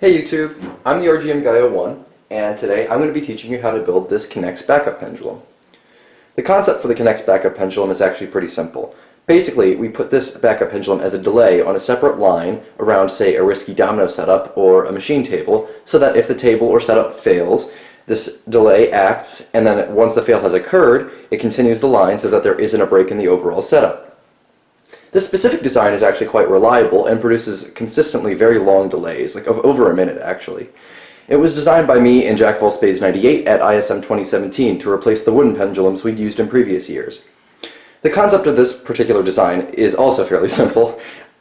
Hey YouTube, I'm the RGM Guy 01, and today I'm going to be teaching you how to build this Kinect's backup pendulum. The concept for the Kinect's backup pendulum is actually pretty simple. Basically, we put this backup pendulum as a delay on a separate line around, say, a risky domino setup or a machine table, so that if the table or setup fails, this delay acts, and then once the fail has occurred, it continues the line so that there isn't a break in the overall setup. This specific design is actually quite reliable and produces consistently very long delays, like of over a minute actually. It was designed by me in Jack of all Spades 98 at ISM 2017 to replace the wooden pendulums we'd used in previous years. The concept of this particular design is also fairly simple.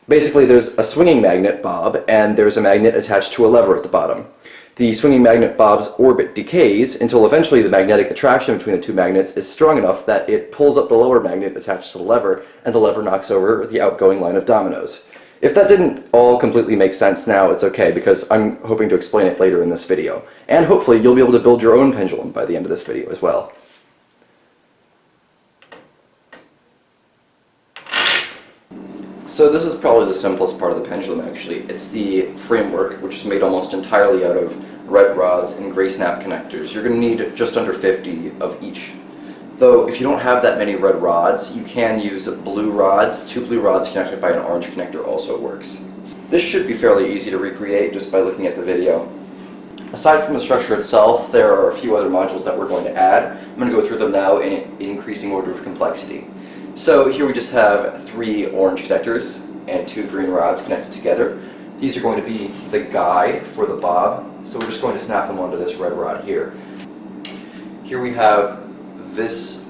Basically, there's a swinging magnet bob and there's a magnet attached to a lever at the bottom. The swinging magnet bob's orbit decays until eventually the magnetic attraction between the two magnets is strong enough that it pulls up the lower magnet attached to the lever, and the lever knocks over the outgoing line of dominoes. If that didn't all completely make sense now, it's okay, because I'm hoping to explain it later in this video. And hopefully you'll be able to build your own pendulum by the end of this video as well. So this is probably the simplest part of the pendulum actually. It's the framework, which is made almost entirely out of red rods and gray snap connectors. You're going to need just under 50 of each. Though if you don't have that many red rods, you can use blue rods. 2 blue rods connected by an orange connector also works. This should be fairly easy to recreate just by looking at the video. Aside from the structure itself, there are a few other modules that we're going to add. I'm going to go through them now in increasing order of complexity. So here we just have 3 orange connectors and 2 green rods connected together. These are going to be the guide for the bob, so we're just going to snap them onto this red rod here. Here we have this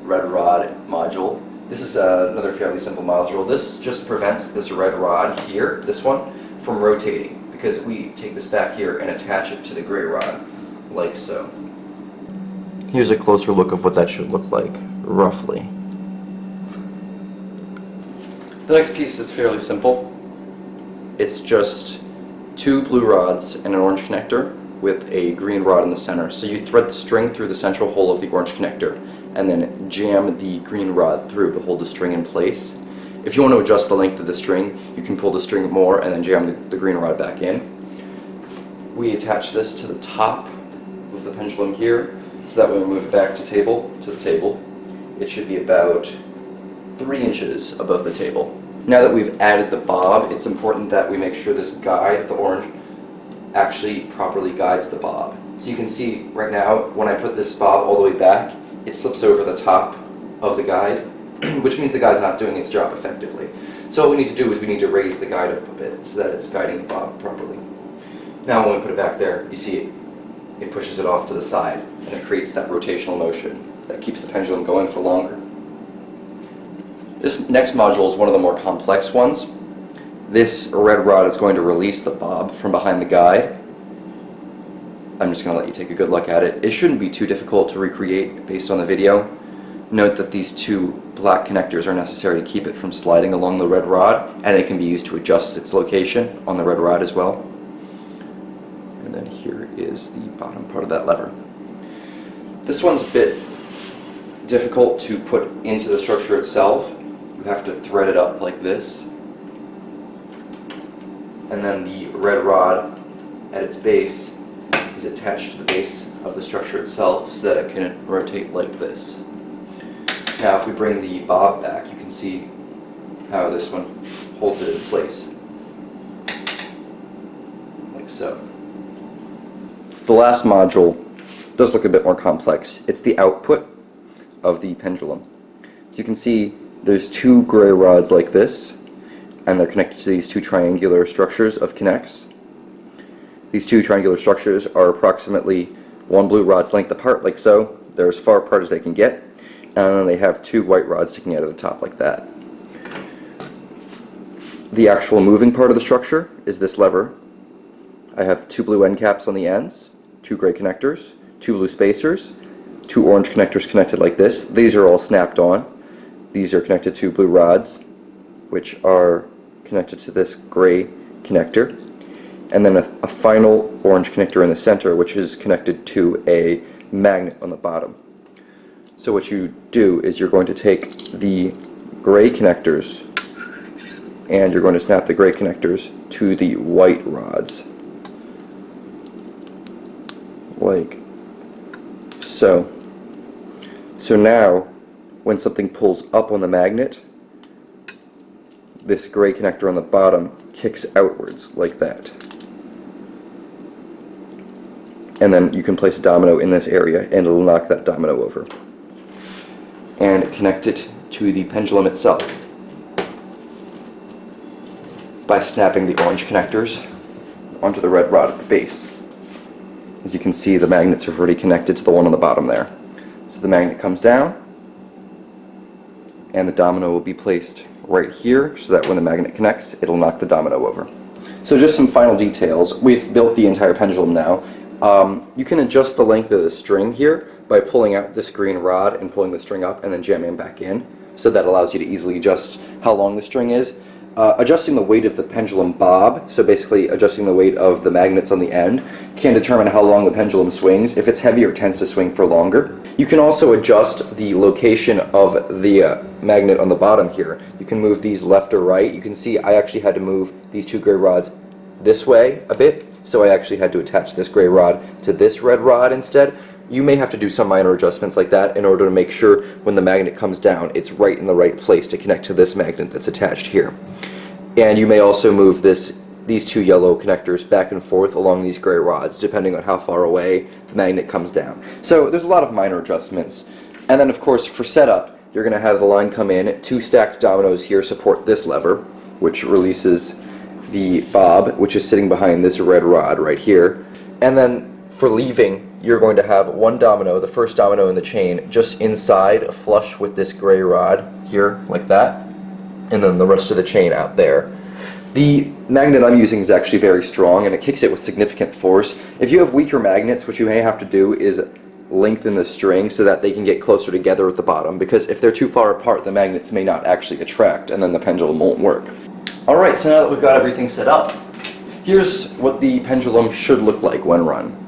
red rod module. This is another fairly simple module. This just prevents this red rod here, this one, from rotating, because we take this back here and attach it to the gray rod, like so. Here's a closer look of what that should look like, roughly. The next piece is fairly simple. It's just 2 blue rods and an orange connector with a green rod in the center. So you thread the string through the central hole of the orange connector and then jam the green rod through to hold the string in place. If you want to adjust the length of the string, you can pull the string more and then jam the green rod back in. We attach this to the top of the pendulum here, so that when we move it back to the table, it should be about 3 inches above the table. Now that we've added the bob, it's important that we make sure this guide, the orange, actually properly guides the bob. So you can see right now, when I put this bob all the way back, it slips over the top of the guide, which means the guide's not doing its job effectively. So what we need to do is we need to raise the guide up a bit so that it's guiding the bob properly. Now when we put it back there, you see it pushes it off to the side, and it creates that rotational motion that keeps the pendulum going for longer. This next module is one of the more complex ones. This red rod is going to release the bob from behind the guide. I'm just going to let you take a good look at it. It shouldn't be too difficult to recreate based on the video. Note that these 2 black connectors are necessary to keep it from sliding along the red rod, and they can be used to adjust its location on the red rod as well. And then here is the bottom part of that lever. This one's a bit difficult to put into the structure itself. You have to thread it up like this, and then the red rod at its base is attached to the base of the structure itself so that it can rotate like this. Now if we bring the bob back, you can see how this one holds it in place, like so. The last module does look a bit more complex. It's the output of the pendulum. So you can see there's 2 gray rods like this, and they're connected to these 2 triangular structures of Kinects. These 2 triangular structures are approximately 1 blue rod's length apart, like so. They're as far apart as they can get, and then they have 2 white rods sticking out of the top like that. The actual moving part of the structure is this lever. I have 2 blue end caps on the ends, 2 gray connectors, 2 blue spacers, 2 orange connectors connected like this. These are all snapped on. These are connected to blue rods, which are connected to this gray connector, and then a final orange connector in the center, which is connected to a magnet on the bottom. So what you do is you're going to take the gray connectors and you're going to snap the gray connectors to the white rods. like so. So now, when something pulls up on the magnet, this gray connector on the bottom kicks outwards like that. And then you can place a domino in this area and it'll knock that domino over. And connect it to the pendulum itself by snapping the orange connectors onto the red rod at the base. As you can see, the magnets are already connected to the one on the bottom there. So the magnet comes down and the domino will be placed right here so that when the magnet connects, it'll knock the domino over. So just some final details. We've built the entire pendulum now. You can adjust the length of the string here by pulling out this green rod and pulling the string up and then jamming back in. So that allows you to easily adjust how long the string is. Adjusting the weight of the pendulum bob, so basically adjusting the weight of the magnets on the end, can determine how long the pendulum swings. If it's heavier, it tends to swing for longer. You can also adjust the location of the magnet on the bottom here. You can move these left or right. You can see I actually had to move these two gray rods this way a bit, so I actually had to attach this gray rod to this red rod instead. You may have to do some minor adjustments like that in order to make sure when the magnet comes down it's right in the right place to connect to this magnet that's attached here. And you may also move these two yellow connectors back and forth along these gray rods depending on how far away the magnet comes down. So there's a lot of minor adjustments. And then of course for setup you're going to have the line come in, two stacked dominoes here support this lever which releases the bob which is sitting behind this red rod right here. And then for leaving, you're going to have one domino, the first domino in the chain, just inside, flush with this gray rod here, like that, and then the rest of the chain out there. The magnet I'm using is actually very strong, and it kicks it with significant force. If you have weaker magnets, what you may have to do is lengthen the string so that they can get closer together at the bottom, because if they're too far apart, the magnets may not actually attract, and then the pendulum won't work. Alright, so now that we've got everything set up, here's what the pendulum should look like when run.